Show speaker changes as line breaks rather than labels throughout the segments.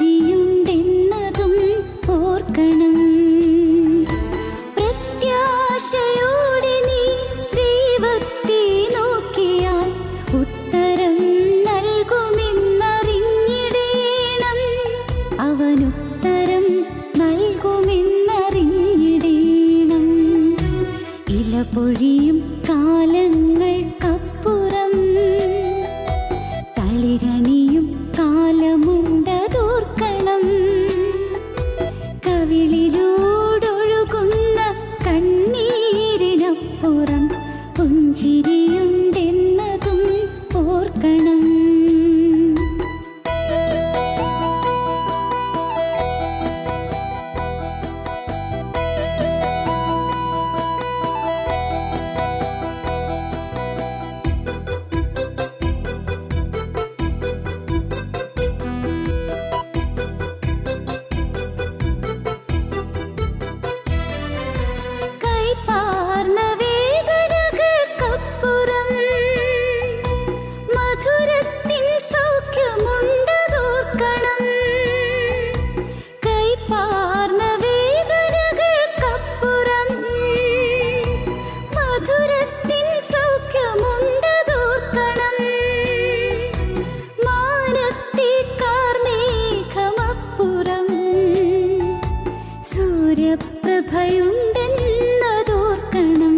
പുഞ്ചിരിയുണ്ടെന്നതും ഓർക്കണം. പ്രത്യാശയോടെ നീ ദൈവത്തെ നോക്കിയാൽ ഉത്തരം നൽകുമെന്നറിഞ്ഞിടേണം. അവനുത്തരം നൽകുമെന്നറിഞ്ഞിടേണം. ഇല പൊഴിയും കാലങ്ങൾക്കപ്പുറം തളിരണിയും കാലമുണ്ടതോർക്കണം. കവിളിലൂടൊഴുകുന്ന കണ്ണീരിനപ്പുറം പുഞ്ചിരിയുണ്ടെന്നതും ഓർക്കണം. സൂര്യപ്രഭയുണ്ടെന്നതോർക്കണം.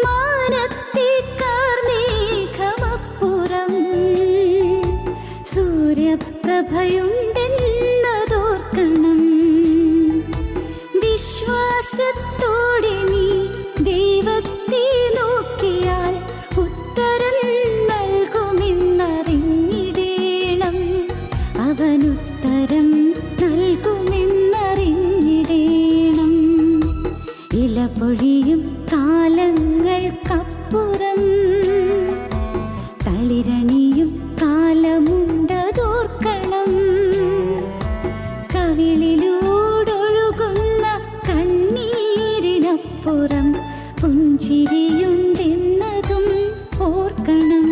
മാനത്തേക്കാർ മേഘമപ്പുറം സൂര്യപ്രഭയുണ്ടെന്നതോർക്കണം. വിശ്വാസത്തോടെ നീ ദൈവത്തെ നോക്കിയാൽ ഉത്തരം നൽകുമെന്നറിഞ്ഞിടേണം. അവനുത്തരം നൽകുമെന്നറിഞ്ഞിടേണം. ഇല പൊഴിയും കാലങ്ങൾക്കപ്പുറം തളിരണിയും കാലമുണ്ടതോർക്കണം. കവിളിലൂടൊഴുകുന്ന കണ്ണീരിനപ്പുറം പുഞ്ചിരിയുണ്ടെന്നതും ഓർക്കണം.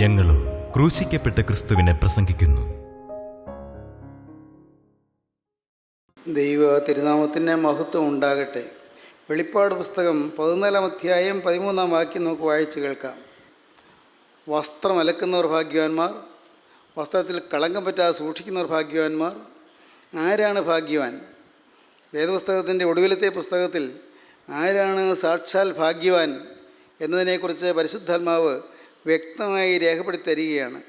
ഞങ്ങളും ക്രൂശിക്കപ്പെട്ട ക്രിസ്തുവിനെ പ്രസംഗിക്കുന്നു.
ദൈവ തിരുനാമത്തിന് മഹത്വം ഉണ്ടാകട്ടെ. വെളിപ്പാട് പുസ്തകം 14-ാം അധ്യായം 13-ാം വാക്യം നമുക്ക് വായിച്ച് കേൾക്കാം. വസ്ത്രം അലക്കുന്നവർ ഭാഗ്യവാന്മാർ, വസ്ത്രത്തിൽ കളങ്കം പറ്റാതെ സൂക്ഷിക്കുന്നവർ ഭാഗ്യവാന്മാർ. ആരാണ് ഭാഗ്യവാൻ? വേദപുസ്തകത്തിൻ്റെ ഒടുവിലത്തെ പുസ്തകത്തിൽ ആരാണ് സാക്ഷാൽ ഭാഗ്യവാൻ എന്നതിനെക്കുറിച്ച് പരിശുദ്ധാത്മാവ് വ്യക്തമായി രേഖപ്പെടുത്തി തരികയാണ്.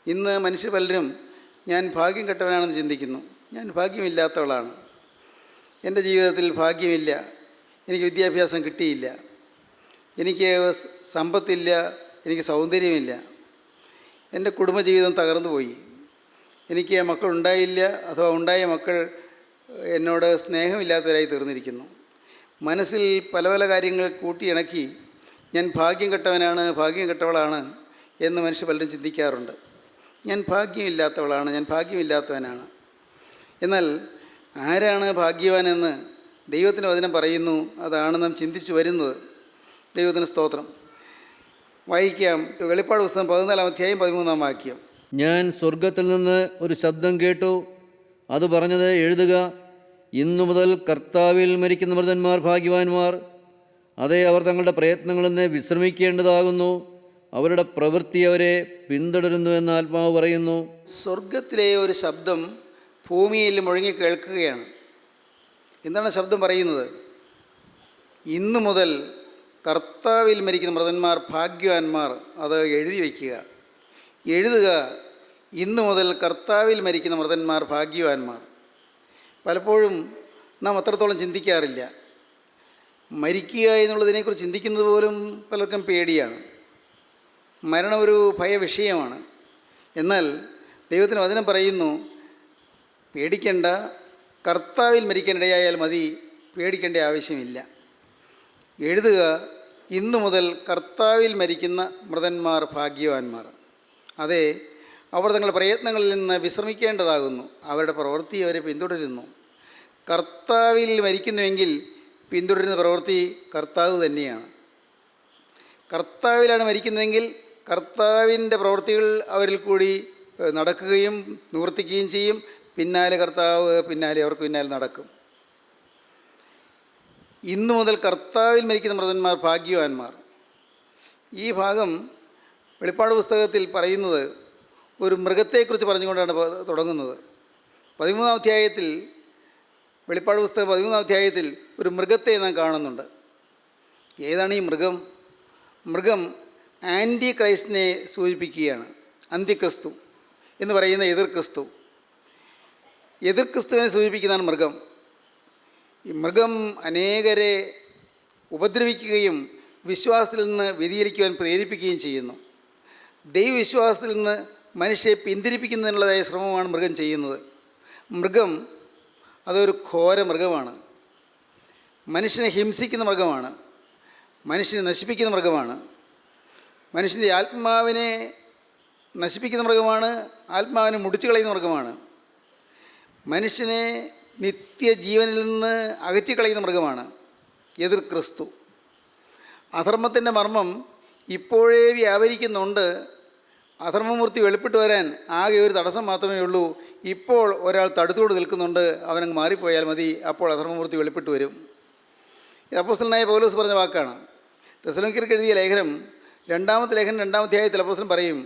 ഇന്ന് മനുഷ്യർ പലരും ഞാൻ ഭാഗ്യം കെട്ടവനാണെന്ന് ചിന്തിക്കുന്നു. ഞാൻ ഭാഗ്യമില്ലാത്തവളാണ്. എൻ്റെ ജീവിതത്തിൽ ഭാഗ്യമില്ല, എനിക്ക് വിദ്യാഭ്യാസം കിട്ടിയില്ല, എനിക്ക് സമ്പത്തില്ല, എനിക്ക് സൗന്ദര്യമില്ല, എൻ്റെ കുടുംബജീവിതം തകർന്നു പോയി, എനിക്ക് മക്കളുണ്ടായില്ല, അഥവാ ഉണ്ടായ മക്കൾ എന്നോട് സ്നേഹമില്ലാത്തവരായി തീർന്നിരിക്കുന്നു. മനസ്സിൽ പല പല കാര്യങ്ങൾ കൂട്ടിയിണക്കി ഞാൻ ഭാഗ്യം കെട്ടവനാണ്, ഭാഗ്യം കെട്ടവളാണ് എന്ന് മനുഷ്യർ പലരും ചിന്തിക്കാറുണ്ട്. ഞാൻ ഭാഗ്യമില്ലാത്തവളാണ്, ഞാൻ ഭാഗ്യമില്ലാത്തവനാണ്. എന്നാൽ ആരാണ് ഭാഗ്യവാനെന്ന് ദൈവത്തിൻ്റെ വചനം പറയുന്നു. അതാണ് നാം ചിന്തിച്ചു വരുന്നത്. ദൈവത്തിന് സ്തോത്രം. വായിക്കാം. വെളിപ്പാട് പുസ്തകം 14-ാം അധ്യായം 13-ാം വാക്യം.
ഞാൻ സ്വർഗത്തിൽ നിന്ന് ഒരു ശബ്ദം കേട്ടു. അത് പറഞ്ഞത്, എഴുതുക, ഇന്നു മുതൽ കർത്താവിൽ മരിക്കുന്ന മൃതന്മാർ ഭാഗ്യവാന്മാർ. അതേ, അവർ തങ്ങളുടെ പ്രയത്നങ്ങളിൽ നിന്ന് വിശ്രമിക്കേണ്ടതാകുന്നു. അവരുടെ പ്രവൃത്തി അവരെ പിന്തുടരുന്നു എന്ന് ആത്മാവ് പറയുന്നു.
സ്വർഗത്തിലെ ഒരു ശബ്ദം ഭൂമിയിൽ മുഴങ്ങി കേൾക്കുകയാണ്. എന്താണ് ശബ്ദം പറയുന്നത്? ഇന്നു മുതൽ കർത്താവിൽ മരിക്കുന്ന മൃതന്മാർ ഭാഗ്യവാന്മാർ. അത് എഴുതി വയ്ക്കുക, എഴുതുക, ഇന്നു മുതൽ കർത്താവിൽ മരിക്കുന്ന മൃതന്മാർ ഭാഗ്യവാന്മാർ. പലപ്പോഴും നാം അത്രത്തോളം ചിന്തിക്കാറില്ല. മരിക്കുക എന്നുള്ളതിനെക്കുറിച്ച് ചിന്തിക്കുന്നത് പോലും പലർക്കും പേടിയാണ്. മരണം ഒരു ഭയവിഷയമാണ്. എന്നാൽ ദൈവത്തിന് വചനം പറയുന്നു, പേടിക്കേണ്ട, കർത്താവിൽ മരിക്കാനിടയായാൽ മതി, പേടിക്കേണ്ട ആവശ്യമില്ല. എഴുതുക, ഇന്നു മുതൽ കർത്താവിൽ മരിക്കുന്ന മൃതന്മാർ ഭാഗ്യവാന്മാർ. അതെ, അവർ തങ്ങളുടെ പ്രയത്നങ്ങളിൽ നിന്ന് വിശ്രമിക്കേണ്ടതാകുന്നു. അവരുടെ പ്രവൃത്തി അവരെ പിന്തുടരുന്നു. കർത്താവിൽ മരിക്കുന്നുവെങ്കിൽ പിന്തുടരുന്ന പ്രവൃത്തി കർത്താവ് തന്നെയാണ്. കർത്താവിലാണ് മരിക്കുന്നതെങ്കിൽ കർത്താവിൻ്റെ പ്രവൃത്തികൾ അവരിൽ കൂടി നടക്കുകയും നിവർത്തിക്കുകയും ചെയ്യും. പിന്നാലെ കർത്താവ് അവർക്ക് പിന്നാലെ നടക്കും. ഇന്നു മുതൽ കർത്താവിൽ മരിക്കുന്ന മൃതന്മാർ ഭാഗ്യവാന്മാർ. ഈ ഭാഗം വെളിപ്പാട് പുസ്തകത്തിൽ പറയുന്നത് ഒരു മൃഗത്തെക്കുറിച്ച് പറഞ്ഞുകൊണ്ടാണ് തുടങ്ങുന്നത്. 13-ാം അധ്യായത്തിൽ, വെളിപ്പാട് പുസ്തകം 13-ാം അധ്യായത്തിൽ ഒരു മൃഗത്തെ നാം കാണുന്നുണ്ട്. ഏതാണ് ഈ മൃഗം? മൃഗം ആൻറ്റി ക്രൈസ്റ്റിനെ സൂചിപ്പിക്കുകയാണ്. അന്തിക്രിസ്തു എന്ന് പറയുന്ന എതിർക്രിസ്തുവിനെ സൂചിപ്പിക്കുന്നതാണ് മൃഗം. ഈ മൃഗം അനേകരെ ഉപദ്രവിക്കുകയും വിശ്വാസത്തിൽ നിന്ന് വ്യതിചലിക്കുവാൻ പ്രേരിപ്പിക്കുകയും ചെയ്യുന്നു. ദൈവവിശ്വാസത്തിൽ നിന്ന് മനുഷ്യരെ പിന്തിരിപ്പിക്കുന്നതിനുള്ളതായ ശ്രമമാണ് മൃഗം ചെയ്യുന്നത്. മൃഗം അതൊരു ഘോര മൃഗമാണ്. മനുഷ്യനെ ഹിംസിക്കുന്ന മൃഗമാണ്. മനുഷ്യനെ നശിപ്പിക്കുന്ന മൃഗമാണ്. മനുഷ്യൻ്റെ ആത്മാവിനെ നശിപ്പിക്കുന്ന മൃഗമാണ്. ആത്മാവിനെ മുടിച്ചു കളയുന്ന മൃഗമാണ്. മനുഷ്യനെ നിത്യജീവനിൽ നിന്ന് അകറ്റിക്കളയുന്ന മൃഗമാണ് എതിർക്രിസ്തു. അധർമ്മത്തിൻ്റെ മർമ്മം ഇപ്പോഴേ വ്യാപരിക്കുന്നുണ്ട്. അധർമ്മമൂർത്തി വെളിപ്പെട്ട് വരാൻ ആകെ ഒരു തടസ്സം മാത്രമേ ഉള്ളൂ. ഇപ്പോൾ ഒരാൾ തടുത്തുകൊണ്ട് നിൽക്കുന്നുണ്ട്, അവനങ്ങ് മാറിപ്പോയാൽ മതി, അപ്പോൾ അധർമ്മമൂർത്തി വെളിപ്പെട്ട് വരും. ഇത് അപ്പോസ്തലനായ പൗലോസ് പറഞ്ഞ വാക്കാണ്. തെസ്സലോനിക്കർക്ക് എഴുതിയ ലേഖനം, 2-ാമത്തെ ലേഖനം 2-ാം അധ്യായത്തിൽ അപ്പോസ്തലൻ പറയും,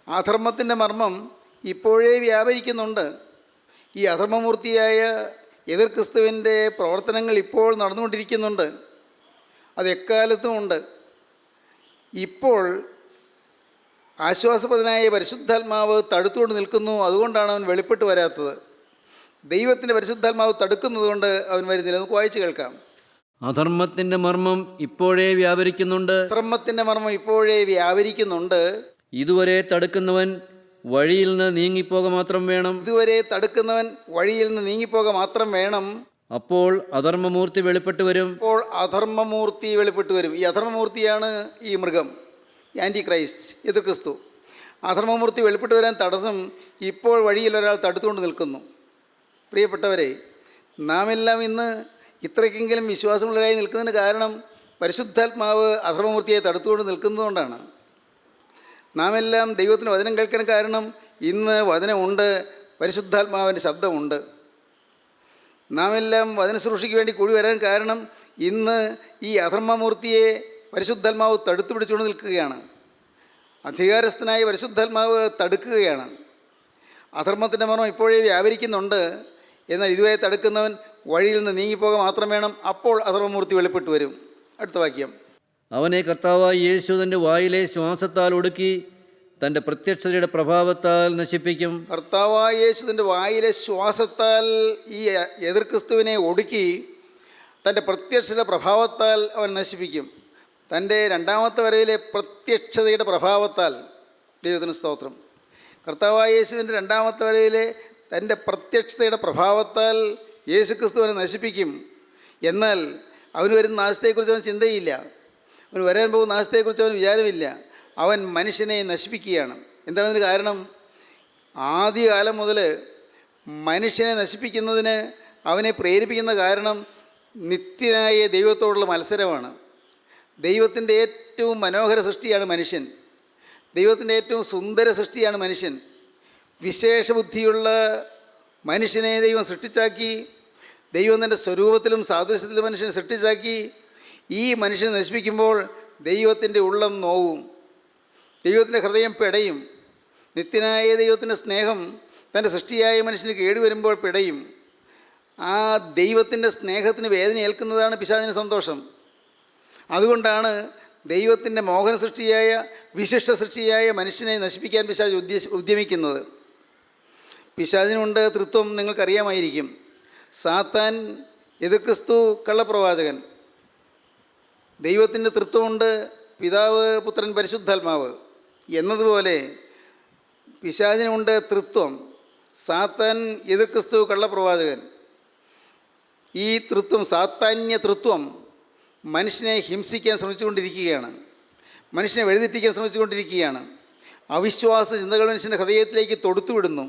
അധർമ്മത്തിൻ്റെ മർമ്മം ഇപ്പോഴേ വ്യാപരിക്കുന്നുണ്ട്. ഈ അധർമ്മമൂർത്തിയായ എതിർക്രിസ്തുവിൻ്റെ പ്രവർത്തനങ്ങൾ ഇപ്പോൾ നടന്നുകൊണ്ടിരിക്കുന്നുണ്ട്. അത് എക്കാലത്തും ഉണ്ട്. ഇപ്പോൾ ആശ്വാസപ്രദനായ പരിശുദ്ധാത്മാവ് തടുത്തുകൊണ്ട് നിൽക്കുന്നു. അതുകൊണ്ടാണ് അവൻ വെളിപ്പെട്ട് വരാത്തത്. ദൈവത്തിൻ്റെ പരിശുദ്ധാത്മാവ് തടുക്കുന്നതുകൊണ്ട് അവൻ വരുന്നില്ല. നമുക്ക് വായിച്ച് കേൾക്കാം.
അധർമ്മത്തിൻ്റെ മർമ്മം ഇപ്പോഴേ വ്യാപരിക്കുന്നുണ്ട്.
അധർമ്മത്തിൻ്റെ മർമ്മം ഇപ്പോഴേ വ്യാപരിക്കുന്നുണ്ട്.
ഇതുവരെ തടുക്കുന്നവൻ വഴിയിൽ നിന്ന് നീങ്ങിപ്പോക മാത്രം വേണം.
വഴിയിൽ നിന്ന് നീങ്ങിപ്പോക മാത്രം വേണം.
അപ്പോൾ അധർമ്മമൂർത്തി വെളിപ്പെട്ട് വരും.
ഈ അധർമ്മമൂർത്തിയാണ് ഈ മൃഗം, ആൻറ്റി ക്രൈസ്റ്റ്, എതിർക്രിസ്തു. അധർമ്മമൂർത്തി വെളിപ്പെട്ട് വരാൻ തടസ്സം ഇപ്പോൾ വഴിയിൽ ഒരാൾ തടുത്തുകൊണ്ട് നിൽക്കുന്നു. പ്രിയപ്പെട്ടവരെ, നാം എല്ലാം ഇന്ന് ഇത്രയ്ക്കെങ്കിലും വിശ്വാസമുള്ളവരായി നിൽക്കുന്നതിന് കാരണം പരിശുദ്ധാത്മാവ് അധർമ്മമൂർത്തിയെ തടുത്തുകൊണ്ട് നിൽക്കുന്നതുകൊണ്ടാണ്. നാം എല്ലാം ദൈവത്തിൻ്റെ വചനം കേൾക്കാൻ കാരണം ഇന്ന് വചനമുണ്ട്, പരിശുദ്ധാത്മാവിൻ്റെ ശബ്ദമുണ്ട്. നാം എല്ലാം വചന ശുശ്രൂഷയ്ക്ക് വേണ്ടി കൂടി വരാൻ കാരണം ഇന്ന് ഈ അധർമ്മമൂർത്തിയെ പരിശുദ്ധാത്മാവ് തടുത്തു പിടിച്ചുകൊണ്ട് നിൽക്കുകയാണ്. അധികാരസ്ഥനായ പരിശുദ്ധാത്മാവ് തടുക്കുകയാണ്. അധർമ്മത്തിൻ്റെ മർമ്മം ഇപ്പോഴേ വ്യാപരിക്കുന്നുണ്ട്. എന്നാൽ ഇതുവരെ തടുക്കുന്നവൻ വഴിയിൽ നിന്ന് നീങ്ങിപ്പോക മാത്രം വേണം. അപ്പോൾ അധർമ്മമൂർത്തി വെളിപ്പെട്ട് വരും. അടുത്ത വാക്യം.
അവനെ കർത്താവായ യേശു തൻ്റെ വായിലെ ശ്വാസത്താൽ ഒടുക്കി തൻ്റെ പ്രത്യക്ഷതയുടെ പ്രഭാവത്താൽ നശിപ്പിക്കും.
കർത്താവായ യേശു തൻ്റെ വായിലെ ശ്വാസത്താൽ ഈ എതിർക്രിസ്തുവിനെ ഒടുക്കി തൻ്റെ പ്രത്യക്ഷതയുടെ പ്രഭാവത്താൽ അവൻ നശിപ്പിക്കും. തൻ്റെ 2-ാമത്തെ വരവിലെ പ്രത്യക്ഷതയുടെ പ്രഭാവത്താൽ, ദൈവത്തിന് സ്തോത്രം. കർത്താവായ യേശുവിൻ്റെ 2-ാമത്തെ വരവിലെ തൻ്റെ പ്രത്യക്ഷതയുടെ പ്രഭാവത്താൽ യേശു ക്രിസ്തുവിനെ നശിപ്പിക്കും. എന്നാൽ അവന് വരുന്ന നാശത്തെക്കുറിച്ച് അവൻ ചിന്തയില്ല. അവന് വരാൻ പോകുന്ന നാശത്തെക്കുറിച്ച് അവൻ വിചാരമില്ല. അവൻ മനുഷ്യനെ നശിപ്പിക്കുകയാണ്. എന്താണ് അതിന് കാരണം? ആദ്യകാലം മുതൽ മനുഷ്യനെ നശിപ്പിക്കുന്നതിന് അവനെ പ്രേരിപ്പിക്കുന്ന കാരണം നിത്യനായ ദൈവത്തോടുള്ള മത്സരമാണ്. ദൈവത്തിൻ്റെ ഏറ്റവും മനോഹര സൃഷ്ടിയാണ് മനുഷ്യൻ. ദൈവത്തിൻ്റെ ഏറ്റവും സുന്ദര സൃഷ്ടിയാണ് മനുഷ്യൻ. വിശേഷ ബുദ്ധിയുള്ള മനുഷ്യനെ ദൈവം സൃഷ്ടിച്ചാക്കി. ദൈവം തൻ്റെ സ്വരൂപത്തിലും സാദൃശ്യത്തിലും മനുഷ്യനെ സൃഷ്ടിച്ചാക്കി. ഈ മനുഷ്യനെ നശിപ്പിക്കുമ്പോൾ ദൈവത്തിൻ്റെ ഉള്ളം നോവും, ദൈവത്തിൻ്റെ ഹൃദയം പിടയും. നിത്യനായ ദൈവത്തിൻ്റെ സ്നേഹം തൻ്റെ സൃഷ്ടിയായ മനുഷ്യന് കേടുവരുമ്പോൾ പിടയും. ആ ദൈവത്തിൻ്റെ സ്നേഹത്തിന് വേദന ഏൽക്കുന്നതാണ് പിശാചിന് സന്തോഷം. അതുകൊണ്ടാണ് ദൈവത്തിൻ്റെ മോഹന സൃഷ്ടിയായ വിശിഷ്ട സൃഷ്ടിയായ മനുഷ്യനെ നശിപ്പിക്കാൻ പിശാച് ഉദ്യമിക്കുന്നത്. പിശാചിനുണ്ട് തൃത്വം, നിങ്ങൾക്കറിയാമായിരിക്കും. സാത്താൻ, എതിർക്രിസ്തു, കള്ളപ്രവാചകൻ. ദൈവത്തിൻ്റെ തൃത്വമുണ്ട്, പിതാവ്, പുത്രൻ, പരിശുദ്ധാത്മാവ് എന്നതുപോലെ പിശാചിനുണ്ട് തൃത്വം. സാത്താൻ, എതിർക്രിസ്തു, കള്ളപ്രവാചകൻ. ഈ തൃത്വം, സാത്താന്യ തൃത്വം മനുഷ്യനെ ഹിംസിക്കാൻ ശ്രമിച്ചുകൊണ്ടിരിക്കുകയാണ്. മനുഷ്യനെ വഴിതെറ്റിക്കാൻ ശ്രമിച്ചുകൊണ്ടിരിക്കുകയാണ്. അവിശ്വാസ ചിന്തകൾ മനുഷ്യൻ്റെ ഹൃദയത്തിലേക്ക് തൊടുത്തുവിടുന്നു.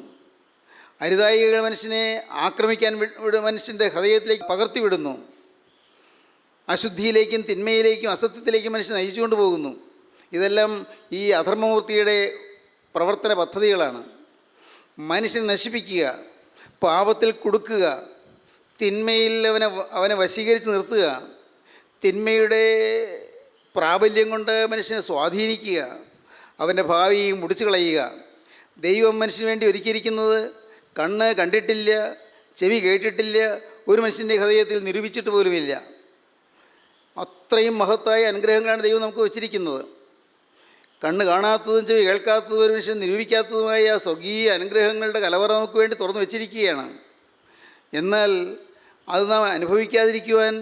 അരുതായികൾ മനുഷ്യനെ ആക്രമിക്കാൻ മനുഷ്യൻ്റെ ഹൃദയത്തിലേക്ക് പകർത്തിവിടുന്നു. അശുദ്ധിയിലേക്കും തിന്മയിലേക്കും അസത്യത്തിലേക്കും മനുഷ്യൻ നയിച്ചുകൊണ്ട് പോകുന്നു. ഇതെല്ലാം ഈ അധർമ്മമൂർത്തിയുടെ പ്രവർത്തന പദ്ധതികളാണ്. മനുഷ്യനെ നശിപ്പിക്കുക, പാപത്തിൽ കുടുക്കുക, തിന്മയിൽ അവനെ വശീകരിച്ച് നിർത്തുക, തിന്മയുടെ പ്രാബല്യം കൊണ്ട് മനുഷ്യനെ സ്വാധീനിക്കുക, അവൻ്റെ ഭാവി മുടിച്ചു കളയുക. ദൈവം മനുഷ്യന് വേണ്ടി ഒരുക്കിയിരിക്കുന്നത് കണ്ണ് കണ്ടിട്ടില്ല, ചെവി കേട്ടിട്ടില്ല, ഒരു മനുഷ്യൻ്റെ ഹൃദയത്തിൽ നിരൂപിച്ചിട്ട് പോലുമില്ല. അത്രയും മഹത്തായ അനുഗ്രഹങ്ങളാണ് ദൈവം നമുക്ക് വച്ചിരിക്കുന്നത്. കണ്ണ് കാണാത്തതും ചെവി കേൾക്കാത്തതും ഒരു മനുഷ്യൻ നിരൂപിക്കാത്തതുമായ സ്വർഗീയ അനുഗ്രഹങ്ങളുടെ കലവറ നമുക്ക് വേണ്ടി തുറന്നു വച്ചിരിക്കുകയാണ്. എന്നാൽ അത് നാം അനുഭവിക്കാതിരിക്കുവാൻ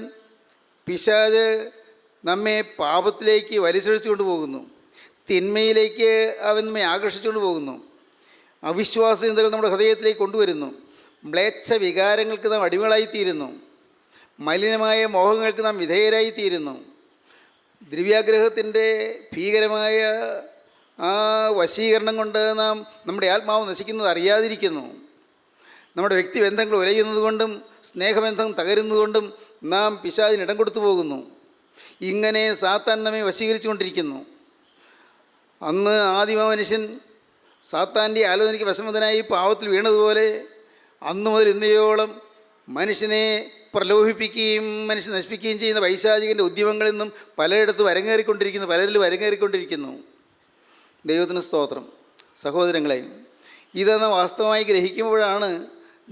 പിശാച് നമ്മെ പാപത്തിലേക്ക് വലിച്ചഴിച്ചുകൊണ്ട് പോകുന്നു, തിന്മയിലേക്ക് അവൻ നമ്മെ ആകർഷിച്ചുകൊണ്ട് പോകുന്നു, അവിശ്വാസ ചിന്തകൾ നമ്മുടെ ഹൃദയത്തിലേക്ക് കൊണ്ടുവരുന്നു, മ്ലേച്ഛ വികാരങ്ങൾക്ക് നാം അടിമകളായിത്തീരുന്നു, മലിനമായ മോഹങ്ങൾക്ക് നാം വിധേയരായിത്തീരുന്നു. ദ്രവ്യാഗ്രഹത്തിൻ്റെ ഭീകരമായ ആ വശീകരണം കൊണ്ട് നാം നമ്മുടെ ആത്മാവ് നശിക്കുന്നത് അറിയാതിരിക്കുന്നു. നമ്മുടെ വ്യക്തിബന്ധങ്ങൾ ഉലയുന്നത് കൊണ്ടും സ്നേഹബന്ധം തകരുന്നതുകൊണ്ടും നാം പിശാചിന് ഇടം കൊടുത്തു പോകുന്നു. ഇങ്ങനെ സാത്താൻ നമ്മെ വശീകരിച്ചു കൊണ്ടിരിക്കുന്നു. അന്ന് ആദിമ മനുഷ്യൻ സാത്താൻ്റെ ആലോചനയ്ക്ക് വശമതനായി പാവത്തിൽ വീണതുപോലെ അന്നു മുതൽ ഇന്നയോളം മനുഷ്യനെ പ്രലോഭിപ്പിക്കുകയും മനുഷ്യനെ നശിപ്പിക്കുകയും ചെയ്യുന്ന പൈശാചികൻ്റെ ഉദ്യമങ്ങളിൽ നിന്നും പലയിടത്തും പലരിലും അരങ്ങേറിക്കൊണ്ടിരിക്കുന്നു. ദൈവത്തിന് സ്തോത്രം. സഹോദരങ്ങളെ, ഇതെന്ന് വാസ്തവമായി ഗ്രഹിക്കുമ്പോഴാണ്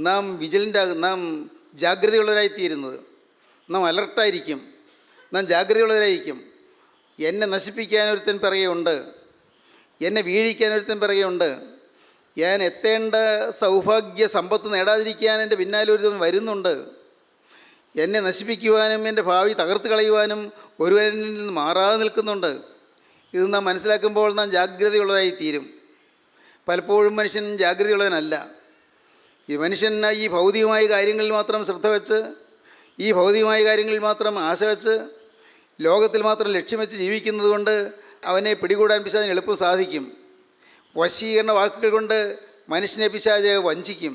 നാം നാം ജാഗ്രതയുള്ളവരായിത്തീരുന്നത്. നാം അലർട്ടായിരിക്കും, നാം ജാഗ്രതയുള്ളവരായിരിക്കും. എന്നെ നശിപ്പിക്കാൻ ഒരുത്തൻ പിറകെയുണ്ട്, എന്നെ വീഴിക്കാൻ ഒരുത്തൻ പിറകെയുണ്ട്, ഞാൻ എത്തേണ്ട സൗഭാഗ്യ സമ്പത്ത് നേടാതിരിക്കാൻ എൻ്റെ പിന്നാലെ ഒരുത്തൻ വരുന്നുണ്ട്, എന്നെ നശിപ്പിക്കുവാനും എൻ്റെ ഭാവി തകർത്ത് കളയുവാനും ഒരുവനിൽ നിന്ന് മാറാതെ നിൽക്കുന്നുണ്ട്. ഇത് നാം മനസ്സിലാക്കുമ്പോൾ നാം ജാഗ്രതയുള്ളവരായിത്തീരും. പലപ്പോഴും മനുഷ്യൻ ജാഗ്രതയുള്ളവനല്ല. ഈ മനുഷ്യൻ ഈ ഭൗതികമായ കാര്യങ്ങളിൽ മാത്രം ശ്രദ്ധ വെച്ച്, ഈ ഭൗതികമായ കാര്യങ്ങളിൽ മാത്രം ആശ വെച്ച്, ലോകത്തിൽ മാത്രം ലക്ഷ്യം വെച്ച് ജീവിക്കുന്നത് കൊണ്ട് അവനെ പിടികൂടാൻ പിശാചിന് എളുപ്പം സാധിക്കും. വശീകരണ വാക്കുകൾ കൊണ്ട് മനുഷ്യനെ പിശാച് വഞ്ചിക്കും.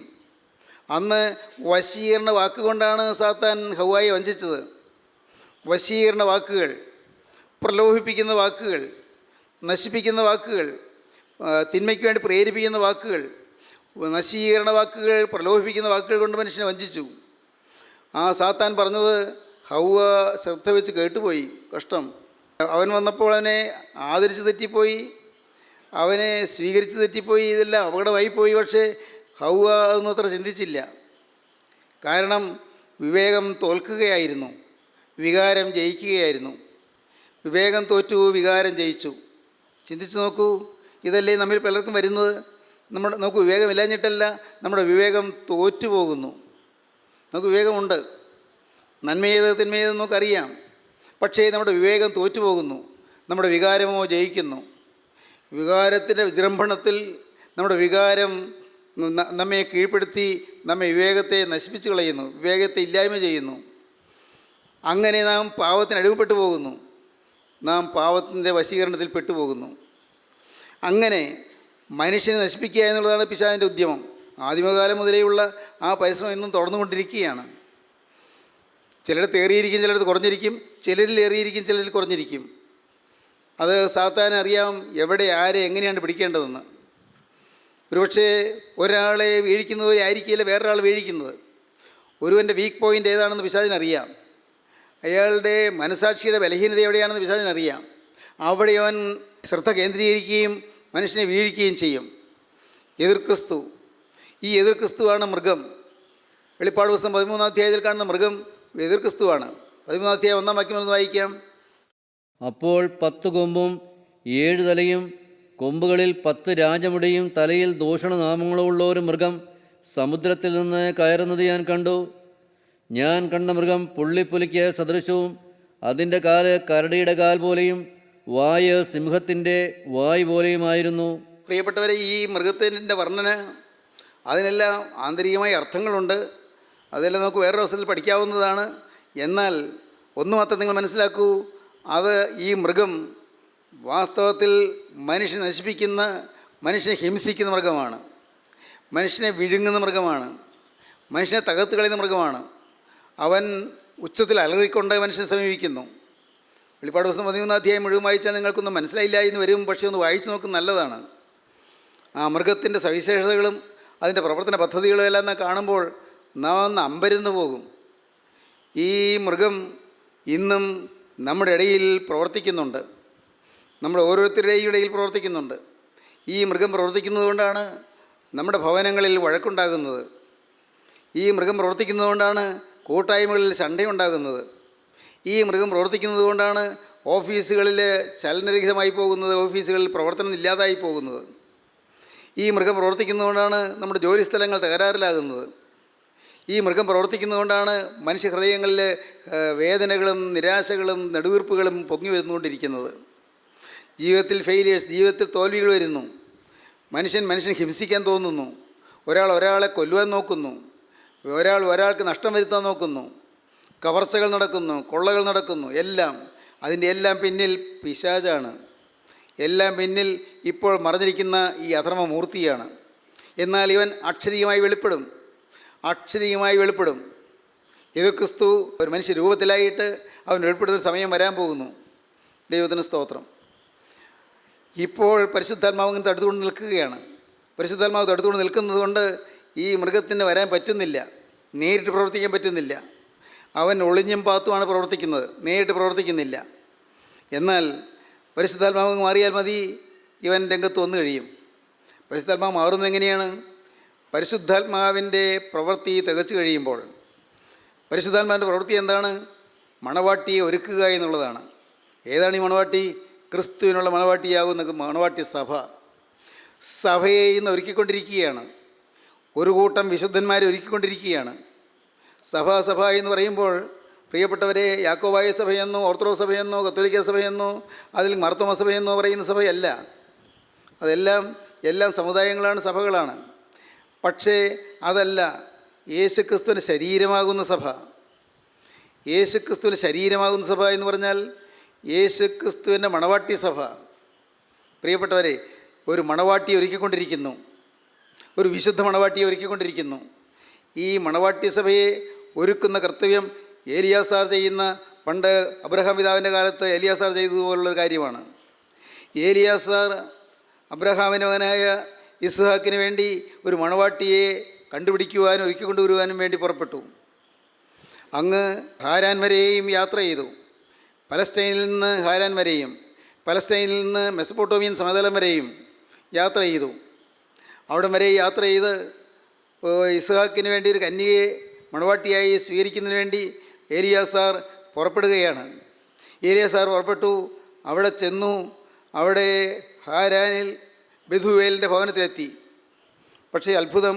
അന്ന് വശീകരണ വാക്കുകൊണ്ടാണ് സാത്താൻ ഹവ്വായെ വഞ്ചിച്ചത്. വശീകരണ വാക്കുകൾ, പ്രലോഭിപ്പിക്കുന്ന വാക്കുകൾ, നശിപ്പിക്കുന്ന വാക്കുകൾ, തിന്മയ്ക്ക് വേണ്ടി പ്രേരിപ്പിക്കുന്ന വാക്കുകൾ, നശീകരണ വാക്കുകൾ, പ്രലോഭിപ്പിക്കുന്ന വാക്കുകൾ കൊണ്ട് മനുഷ്യനെ വഞ്ചിച്ചു. ആ സാത്താൻ പറഞ്ഞത് ഹവ്വ ശ്രദ്ധ വെച്ച് കേട്ടുപോയി. കഷ്ടം. അവൻ വന്നപ്പോൾ അവനെ ആദരിച്ച് തെറ്റിപ്പോയി, അവനെ സ്വീകരിച്ച് തെറ്റിപ്പോയി. ഇതെല്ലാം അപകടമായിപ്പോയി. പക്ഷേ ഹവ്വ അതൊന്നും അത്ര ചിന്തിച്ചില്ല. കാരണം വിവേകം തോൽക്കുകയായിരുന്നു, വികാരം ജയിക്കുകയായിരുന്നു. വിവേകം തോറ്റു, വികാരം ജയിച്ചു. ചിന്തിച്ചു നോക്കൂ, ഇതല്ലേ നമ്മിൽ പലർക്കും വരുന്നത്. നമുക്ക് വിവേകമില്ലാഞ്ഞിട്ടല്ല, നമ്മുടെ വിവേകം തോറ്റുപോകുന്നു. നമുക്ക് വിവേകമുണ്ട്, നന്മയേത് തിന്മയേതെന്ന് നമുക്കറിയാം. പക്ഷേ നമ്മുടെ വിവേകം തോറ്റുപോകുന്നു, നമ്മുടെ വികാരമോ ജയിക്കുന്നു. വികാരത്തിൻ്റെ വിജൃംഭണത്തിൽ നമ്മുടെ വികാരം നമ്മെ കീഴ്പ്പെടുത്തി നമ്മെ വിവേകത്തെ നശിപ്പിച്ചു കളയുന്നു, വിവേകത്തെ ഇല്ലായ്മ ചെയ്യുന്നു. അങ്ങനെ നാം പാവത്തിന് അടിമപ്പെട്ടു പോകുന്നു, നാം പാവത്തിൻ്റെ വശീകരണത്തിൽ പെട്ടുപോകുന്നു. അങ്ങനെ മനുഷ്യനെ നശിപ്പിക്കുക എന്നുള്ളതാണ് പിശാചിൻ്റെ ഉദ്യമം. ആദിമകാലം മുതലേയുള്ള ആ പരിശ്രമം ഇന്നും തുടർന്നുകൊണ്ടിരിക്കുകയാണ്. ചിലയിടത്ത് ഏറിയിരിക്കും, ചിലയിടത്ത് കുറഞ്ഞിരിക്കും, ചിലരിൽ ഏറിയിരിക്കും, ചിലരിൽ കുറഞ്ഞിരിക്കും. അത് സാത്താൻ അറിയാം എവിടെ ആരെ എങ്ങനെയാണ് പിടിക്കേണ്ടതെന്ന്. ഒരുപക്ഷെ ഒരാളെ വീഴിക്കുന്നവരെ ആയിരിക്കില്ല വേറൊരാൾ വീഴിക്കുന്നത്. ഒരുവൻ്റെ വീക്ക് പോയിൻ്റ് ഏതാണെന്ന് പിശാചിനറിയാം. അയാളുടെ മനസാക്ഷിയുടെ ബലഹീനത എവിടെയാണെന്ന് പിശാചിനറിയാം. അവിടെ അവൻ ശ്രദ്ധ കേന്ദ്രീകരിക്കുകയും മനുഷ്യനെ വീഴിക്കുകയും ചെയ്യും. എതിർക്രിസ്തു, ഈ എതിർക്രിസ്തുവാണ് മൃഗം. വെളിപ്പാട് പുസ്തകം 13-ാം അധ്യായത്തിൽ കാണുന്ന മൃഗം എതിർക്രിസ്തുവാണ്. 13-ാം അധ്യായം 1-ാം വാക്യം ഒന്ന് വായിക്കാം.
അപ്പോൾ 10 കൊമ്പും 7 തലയും കൊമ്പുകളിൽ 10 രാജമുടിയും തലയിൽ ദൂഷണനാമങ്ങളും ഉള്ള ഒരു മൃഗം സമുദ്രത്തിൽ നിന്ന് കയറുന്നത് ഞാൻ കണ്ടു. ഞാൻ കണ്ട മൃഗം പുള്ളിപ്പുലിക്ക് സദൃശവും അതിൻ്റെ കാല് കരടിയുടെ കാൽ പോലെയും വായ് സിംഹത്തിൻ്റെ വായ് പോലെയുമായിരുന്നു.
പ്രിയപ്പെട്ടവരെ, ഈ മൃഗത്തിൻ്റെ വർണ്ണന അതിനെല്ലാം ആന്തരികമായ അർത്ഥങ്ങളുണ്ട്. അതെല്ലാം നമുക്ക് വേറൊരു അവസരത്തിൽ പഠിക്കാവുന്നതാണ്. എന്നാൽ ഒന്ന് മാത്രം നിങ്ങൾ മനസ്സിലാക്കൂ, അത് ഈ മൃഗം വാസ്തവത്തിൽ മനുഷ്യനെ നശിപ്പിക്കുന്ന, മനുഷ്യനെ ഹിംസിക്കുന്ന മൃഗമാണ്, മനുഷ്യനെ വിഴുങ്ങുന്ന മൃഗമാണ്, മനുഷ്യനെ തകർത്ത് കളയുന്ന മൃഗമാണ്. അവൻ ഉച്ചത്തിൽ അലറിക്കൊണ്ട് മനുഷ്യൻ സമീപിക്കുന്നു. വെളിപ്പാട് പുസ്തകം 13 അധ്യായം മുഴുവൻ വായിച്ചാൽ നിങ്ങൾക്കൊന്നും മനസ്സിലായില്ല എന്ന് വരും, പക്ഷേ ഒന്ന് വായിച്ചു നോക്കും, നല്ലതാണ്. ആ മൃഗത്തിൻ്റെ സവിശേഷതകളും അതിൻ്റെ പ്രവർത്തന പദ്ധതികളും എല്ലാം നാം കാണുമ്പോൾ നാം ഒന്ന് അമ്പരന്ന് പോകും. ഈ മൃഗം ഇന്നും നമ്മുടെ ഇടയിൽ പ്രവർത്തിക്കുന്നുണ്ട്, നമ്മുടെ ഓരോരുത്തരുടെയും ഇടയിൽ പ്രവർത്തിക്കുന്നുണ്ട്. ഈ മൃഗം പ്രവർത്തിക്കുന്നത് കൊണ്ടാണ് നമ്മുടെ ഭവനങ്ങളിൽ വഴക്കുണ്ടാകുന്നത്. ഈ മൃഗം പ്രവർത്തിക്കുന്നത് കൊണ്ടാണ് കൂട്ടായ്മകളിൽ ശണ്ടയുണ്ടാകുന്നത്. ഈ മൃഗം പ്രവർത്തിക്കുന്നത് കൊണ്ടാണ് ഓഫീസുകളിൽ ചലനരഹിതമായി പോകുന്നത്, ഓഫീസുകളിൽ പ്രവർത്തനം ഇല്ലാതായി പോകുന്നത്. ഈ മൃഗം പ്രവർത്തിക്കുന്നതുകൊണ്ടാണ് നമ്മുടെ ജോലിസ്ഥലങ്ങൾ തകരാറിലാകുന്നത്. ഈ മൃഗം പ്രവർത്തിക്കുന്നതുകൊണ്ടാണ് മനുഷ്യഹൃദയങ്ങളിൽ വേദനകളും നിരാശകളും നെടുവീർപ്പുകളും പൊങ്ങി വരുന്നുകൊണ്ടിരിക്കുന്നത്. ജീവിതത്തിൽ ഫെയിലിയേഴ്സ്, ജീവിതത്തിൽ തോൽവികൾ വരുന്നു. മനുഷ്യൻ ഹിംസിക്കാൻ തോന്നുന്നു. ഒരാളെ കൊല്ലുവാൻ നോക്കുന്നു. ഒരാൾക്ക് നഷ്ടം വരുത്താൻ നോക്കുന്നു. കവർച്ചകൾ നടക്കുന്നു, കൊള്ളകൾ നടക്കുന്നു. അതിൻ്റെ എല്ലാം പിന്നിൽ പിശാചാണ്. എല്ലാം പിന്നിൽ ഇപ്പോൾ മറഞ്ഞിരിക്കുന്ന ഈ അധർമ്മമൂർത്തിയാണ്. എന്നാൽ ഇവൻ അക്ഷരീയമായി വെളിപ്പെടും. ക്രിസ്തു ഒരു മനുഷ്യ രൂപത്തിലായിട്ട് അവൻ വെളിപ്പെടുന്ന സമയം വരാൻ പോകുന്നു. ദൈവത്തിന് സ്തോത്രം. ഇപ്പോൾ പരിശുദ്ധാത്മാവ് തടുത്തുകൊണ്ട് നിൽക്കുകയാണ്. പരിശുദ്ധാത്മാവ് തടുത്തുകൊണ്ട് നിൽക്കുന്നത് കൊണ്ട് ഈ മൃഗത്തിന് വരാൻ പറ്റുന്നില്ല, നേരിട്ട് പ്രവർത്തിക്കാൻ പറ്റുന്നില്ല. അവൻ ഒളിഞ്ഞും പാത്തുമാണ് പ്രവർത്തിക്കുന്നത്, നേരിട്ട് പ്രവർത്തിക്കുന്നില്ല. എന്നാൽ പരിശുദ്ധാത്മാവ് മാറിയാൽ മതി, ഇവൻ രംഗത്ത് വന്നു കഴിയും. പരിശുദ്ധാത്മാവ് മാറുന്നത് എങ്ങനെയാണ്? പരിശുദ്ധാത്മാവിൻ്റെ പ്രവൃത്തി തികച്ചു കഴിയുമ്പോൾ. പരിശുദ്ധാത്മാവിൻ്റെ പ്രവൃത്തി എന്താണ്? മണവാട്ടിയെ ഒരുക്കുക എന്നുള്ളതാണ്. ഏതാണ് ഈ മണവാട്ടി? ക്രിസ്തുവിനുള്ള മണവാട്ടിയാകുന്ന മണവാട്ടി സഭയെ ഇന്ന് ഒരുക്കിക്കൊണ്ടിരിക്കുകയാണ്. ഒരു കൂട്ടം വിശുദ്ധന്മാരെ ഒരുക്കിക്കൊണ്ടിരിക്കുകയാണ്. സഭ എന്ന് പറയുമ്പോൾ പ്രിയപ്പെട്ടവരെ, യാക്കോബായ സഭയെന്നോ ഓർത്തഡോക്സ് സഭയെന്നോ കത്തോലിക്ക സഭയെന്നോ അതിൽ മാർത്തോമ സഭയെന്നോ പറയുന്ന സഭയല്ല. എല്ലാം സമുദായങ്ങളാണ്, സഭകളാണ്. പക്ഷേ അതല്ല യേശുക്രിസ്തുവിൻ്റെ ശരീരമാകുന്ന സഭ. യേശുക്രിസ്തുവിൻ്റെ ശരീരമാകുന്ന സഭ എന്ന് പറഞ്ഞാൽ യേശുക്രിസ്തുവിൻ്റെ മണവാട്ടി സഭ. പ്രിയപ്പെട്ടവരെ, ഒരു മണവാട്ടിയെ ഒരുക്കിക്കൊണ്ടിരിക്കുന്നു, ഒരു വിശുദ്ധ മണവാട്ടിയെ ഒരുക്കിക്കൊണ്ടിരിക്കുന്നു. ഈ മണവാട്ടി സഭയെ ഒരുക്കുന്ന കർത്തവ്യം ഏലിയാസാർ ചെയ്യുന്ന, പണ്ട് അബ്രഹാം പിതാവിൻ്റെ കാലത്ത് ഏലിയാസാർ ചെയ്തതുപോലുള്ളൊരു കാര്യമാണ്. ഏലിയാസാർ അബ്രഹാമിൻ്റെ മകനായ ഇസ്ഹാക്കിന് വേണ്ടി ഒരു മണവാട്ടിയെ കണ്ടുപിടിക്കുവാനും ഒരുക്കിക്കൊണ്ടുവരുവാനും വേണ്ടി പുറപ്പെട്ടു. അങ്ങ് ഹാരാൻ വരെയും യാത്ര ചെയ്തു. പലസ്തീനിൽ നിന്ന് ഹാരാൻ വരെയും പലസ്തീനിൽ നിന്ന് മെസപ്പൊട്ടോമിയൻ സമതലം വരെയും യാത്ര ചെയ്തു. അവിടെ വരെ യാത്ര ചെയ്ത് ഇസ്ഹാക്കിന് വേണ്ടി ഒരു കന്യകയെ മണവാട്ടിയായി സ്വീകരിക്കുന്നതിന് വേണ്ടി ഏലിയാസാർ പുറപ്പെടുകയാണ്. ഏലിയാസാർ പുറപ്പെട്ടു, അവിടെ ചെന്നു. അവിടെ ഹാരാനിൽ ബെഥുവേലിൻ്റെ ഭവനത്തിലെത്തി. പക്ഷേ അത്ഭുതം,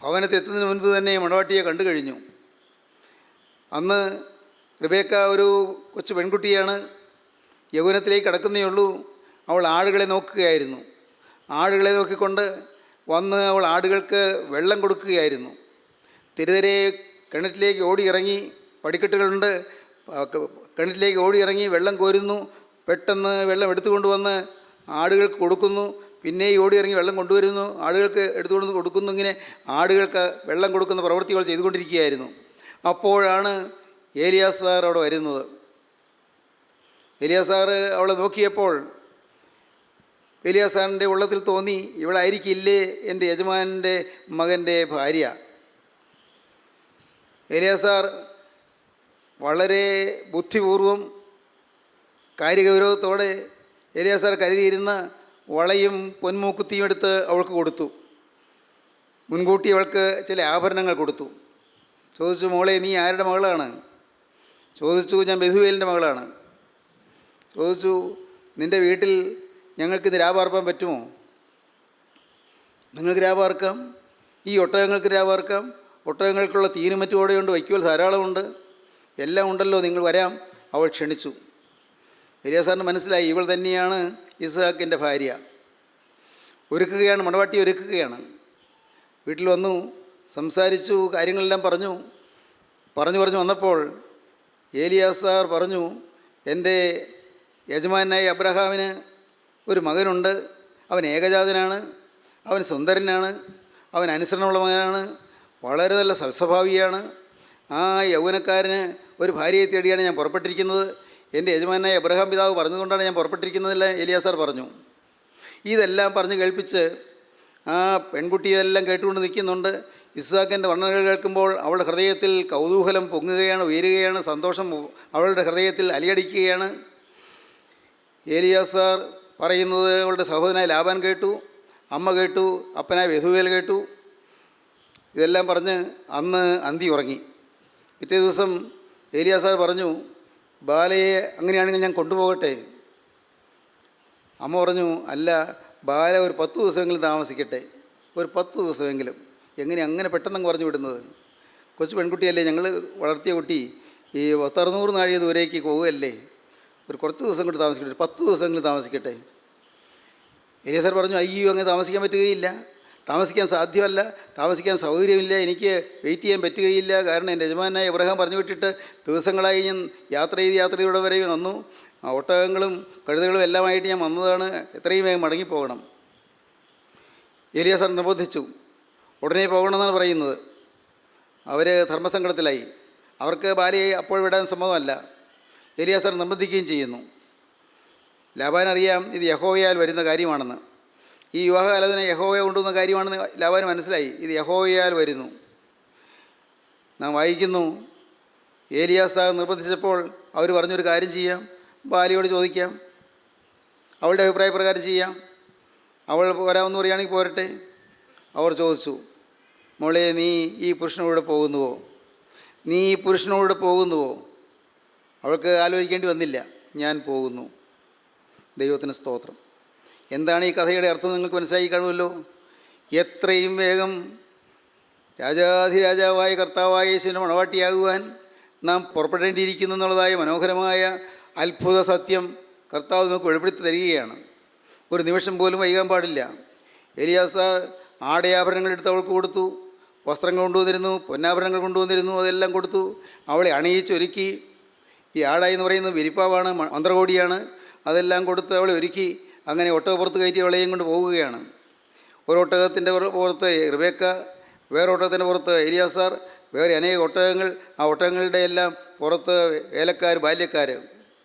ഭവനത്തിലെത്തുന്നതിന് മുൻപ് തന്നെ മണവാട്ടിയെ കണ്ടു കഴിഞ്ഞു. അന്ന് റിബേക്ക ഒരു കൊച്ചു പെൺകുട്ടിയാണ്, യൗവനത്തിലേക്ക് കടക്കുന്നേ ഉള്ളൂ. അവൾ ആടുകളെ നോക്കുകയായിരുന്നു. ആടുകളെ നോക്കിക്കൊണ്ട് വന്ന് അവൾ ആടുകൾക്ക് വെള്ളം കൊടുക്കുകയായിരുന്നു. തിരുതരെ കിണറ്റിലേക്ക് ഓടിയിറങ്ങി, പടിക്കെട്ടുകളുണ്ട്, കിണറ്റിലേക്ക് ഓടിയിറങ്ങി വെള്ളം കോരുന്നു. പെട്ടെന്ന് വെള്ളം എടുത്തുകൊണ്ട് വന്ന് ആടുകൾക്ക് കൊടുക്കുന്നു. പിന്നെയും ഓടിയിറങ്ങി വെള്ളം കൊണ്ടുവരുന്നു, ആടുകൾക്ക് എടുത്തുകൊണ്ട് കൊടുക്കുന്നു. ഇങ്ങനെ ആടുകൾക്ക് വെള്ളം കൊടുക്കുന്ന പ്രവൃത്തികൾ ചെയ്തുകൊണ്ടിരിക്കുകയായിരുന്നു. അപ്പോഴാണ് ഏലിയാസാർ അവിടെ വരുന്നത്. ഏലിയാസാർ അവളെ നോക്കിയപ്പോൾ ഏലിയാസാറിൻ്റെ ഉള്ളത്തിൽ തോന്നി, ഇവളായിരിക്കില്ലേ എൻ്റെ യജമാനൻ്റെ മകൻ്റെ ഭാര്യ. ഏലിയാസാർ വളരെ ബുദ്ധിപൂർവം കാര്യഗൗരവത്തോടെ ഏലിയാസാർ കരുതിയിരുന്ന വളയും പൊന്മൂക്കുത്തിയും എടുത്ത് അവൾക്ക് കൊടുത്തു. മുൻകൂട്ടി അവൾക്ക് ചില ആഭരണങ്ങൾ കൊടുത്തു. ചോദിച്ചു, മോളെ നീ ആരുടെ മകളാണ്? ചോദിച്ചു, ഞാൻ ബെഥുവേലിൻ്റെ മകളാണ്. ചോദിച്ചു, നിൻ്റെ വീട്ടിൽ ഞങ്ങൾക്കിന്ന് രാപാർപ്പാൻ പറ്റുമോ? നിങ്ങൾക്ക് രാപാർക്കാം, ഈ ഒട്ടകങ്ങൾക്ക് രാപാർക്കാം, ഒട്ടകങ്ങൾക്കുള്ള തീനും മറ്റും അവിടെയുണ്ട്, വൈക്കോൽ ധാരാളമുണ്ട്, എല്ലാം ഉണ്ടല്ലോ, നിങ്ങൾ വരാം. അവൾ ക്ഷണിച്ചു. ഏലിയാസാറിന് മനസ്സിലായി, ഇവൾ തന്നെയാണ് ഇസ്ഹാക്കിൻ്റെ ഭാര്യ. ഒരുക്കുകയാണ്, മണവാട്ടി ഒരുക്കുകയാണ്. വീട്ടിൽ വന്നു, സംസാരിച്ചു, കാര്യങ്ങളെല്ലാം പറഞ്ഞു വന്നപ്പോൾ ഏലിയാസാർ പറഞ്ഞു, എൻ്റെ യജമാനായ അബ്രഹാമിന് ഒരു മകനുണ്ട്. അവൻ ഏകജാതനാണ്, അവൻ സുന്ദരനാണ്, അവൻ അനുസരണമുള്ള മകനാണ്, വളരെ നല്ല സൽസ്വഭാവിയാണ്. ആ യൗവനക്കാരന് ഒരു ഭാര്യയെ തേടിയാണ് ഞാൻ പുറപ്പെട്ടിരിക്കുന്നത്. എൻ്റെ യജമാനായ എബ്രഹാം പിതാവ് പറഞ്ഞതുകൊണ്ടാണ് ഞാൻ പുറപ്പെട്ടിരിക്കുന്നതെല്ലാം എലിയാസാർ പറഞ്ഞു. ഇതെല്ലാം പറഞ്ഞ് കേൾപ്പിച്ച് ആ പെൺകുട്ടിയെല്ലാം കേട്ടുകൊണ്ട് നിൽക്കുന്നുണ്ട്. ഇസ്ഹാക്കിൻ്റെ വർണ്ണനകൾ കേൾക്കുമ്പോൾ അവളുടെ ഹൃദയത്തിൽ കൗതൂഹലം പൊങ്ങുകയാണ്, ഉയരുകയാണ്, സന്തോഷം അവളുടെ ഹൃദയത്തിൽ അലിയടിക്കുകയാണ്. എലിയാസാർ പറയുന്നത് അവളുടെ സഹോദരനായ ലാബാൻ കേട്ടു, അമ്മ കേട്ടു, അപ്പനായ ബെഥൂവേൽ കേട്ടു. ഇതെല്ലാം പറഞ്ഞ് അന്ന് അന്തി ഉറങ്ങി. പിറ്റേ ദിവസം എലിയാസാർ പറഞ്ഞു, ബാലയെ അങ്ങനെയാണെങ്കിൽ ഞാൻ കൊണ്ടുപോകട്ടെ. അമ്മ പറഞ്ഞു, അല്ല, ബാല ഒരു 10 ദിവസമെങ്കിലും താമസിക്കട്ടെ, ഒരു 10 ദിവസമെങ്കിലും. എങ്ങനെ അങ്ങനെ പെട്ടെന്ന് പറഞ്ഞു വിടുന്നത്? കൊച്ചു പെൺകുട്ടിയല്ലേ, ഞങ്ങൾ വളർത്തിയ കുട്ടി ഈ 600 നാഴിക ദൂരേക്ക് പോവുകയല്ലേ, ഒരു കുറച്ച് ദിവസം കൊണ്ട് താമസിക്കട്ടെ, 10 ദിവസമെങ്കിലും താമസിക്കട്ടെ. എലിയാസാർ പറഞ്ഞു, അയ്യോ, അങ്ങനെ താമസിക്കാൻ പറ്റുകയില്ല, താമസിക്കാൻ സാധ്യമല്ല, താമസിക്കാൻ സൗകര്യമില്ല, എനിക്ക് വെയിറ്റ് ചെയ്യാൻ പറ്റുകയില്ല. കാരണം എൻ്റെ യജമാനായ എബ്രഹാം പറഞ്ഞു വിട്ടിട്ട് ദിവസങ്ങളായി ഞാൻ യാത്ര ചെയ്ത് വരെ വന്നു. ഒട്ടകങ്ങളും കഴുതകളും എല്ലാമായിട്ട് ഞാൻ വന്നതാണ്, എത്രയും വേഗം മടങ്ങിപ്പോകണം. എലിയാസാർ നിർബന്ധിച്ചു. ഉടനെ പോകണമെന്നാണ് പറയുന്നത്. അവർ ധർമ്മസങ്കടത്തിലായി. അവർക്ക് ബാലയെ അപ്പോൾ വിടാൻ സമ്മതമല്ല. എലിയാസാർ നിർബന്ധിക്കുകയും ചെയ്യുന്നു. ലാബാൻ അറിയാം ഇത് യഹോവയാൽ വരുന്ന കാര്യമാണെന്ന്. ഈ വിവാഹാലോചന യഹോവയെ കൊണ്ടുവന്ന കാര്യമാണെന്ന് ലാബാന് മനസ്സിലായി. ഇത് യഹോവയാൽ വരുന്നു. നാം വായിക്കുന്നു, ഏലിയാസാർ നിർബന്ധിച്ചപ്പോൾ അവർ പറഞ്ഞൊരു കാര്യം ചെയ്യാം, ബാലയോട് ചോദിക്കാം, അവളുടെ അഭിപ്രായ പ്രകാരം ചെയ്യാം, അവൾ വരാമെന്ന് പറയുകയാണെങ്കിൽ പോരട്ടെ. അവർ ചോദിച്ചു, മോളെ, നീ ഈ പുരുഷനോട് പോകുന്നുവോ? നീ ഈ പുരുഷനോട് പോകുന്നുവോ? അവൾക്ക് ആലോചിക്കേണ്ടി വന്നില്ല, ഞാൻ പോകുന്നു. ദൈവത്തിന് സ്തോത്രം. എന്താണ് ഈ കഥയുടെ അർത്ഥം നിങ്ങൾക്ക് മനസ്സിലായി കാണുമല്ലോ. എത്രയും വേഗം രാജാധിരാജാവായ കർത്താവായ യേശുവിൻ്റെ മണവാട്ടിയാകുവാൻ നാം പുറപ്പെടേണ്ടിയിരിക്കുന്നു എന്നുള്ളതായ മനോഹരമായ അത്ഭുത സത്യം കർത്താവ് നമുക്ക് വെളിപ്പെടുത്തി തരികയാണ്. ഒരു നിമിഷം പോലും വൈകാൻ പാടില്ല. എലിയാസാർ ആടയാഭരണങ്ങൾ എടുത്ത് അവൾക്ക് കൊടുത്തു, വസ്ത്രങ്ങൾ കൊണ്ടുവന്നിരുന്നു, പൊന്നാഭരണങ്ങൾ കൊണ്ടുവന്നിരുന്നു, അതെല്ലാം കൊടുത്തു. അവളെ അണിയിച്ചൊരുക്കി. ഈ ആടായി എന്ന് പറയുന്നത് വിരിപ്പാവാണ്, മന്ത്രകോടിയാണ്. അതെല്ലാം കൊടുത്ത് അവളെ ഒരുക്കി. അങ്ങനെ ഒട്ടകപ്പുറത്ത് കയറ്റി അവളെയും കൊണ്ട് പോവുകയാണ്. ഒരു ഒട്ടകത്തിൻ്റെ പുറത്ത് റിബേക്ക, വേറെ ഒട്ടകത്തിൻ്റെ പുറത്ത് എലിയാസാർ, വേറെ അനേക ഒട്ടകങ്ങൾ. ആ ഒട്ടകങ്ങളുടെ എല്ലാം പുറത്ത് വേലക്കാർ, ബാല്യക്കാർ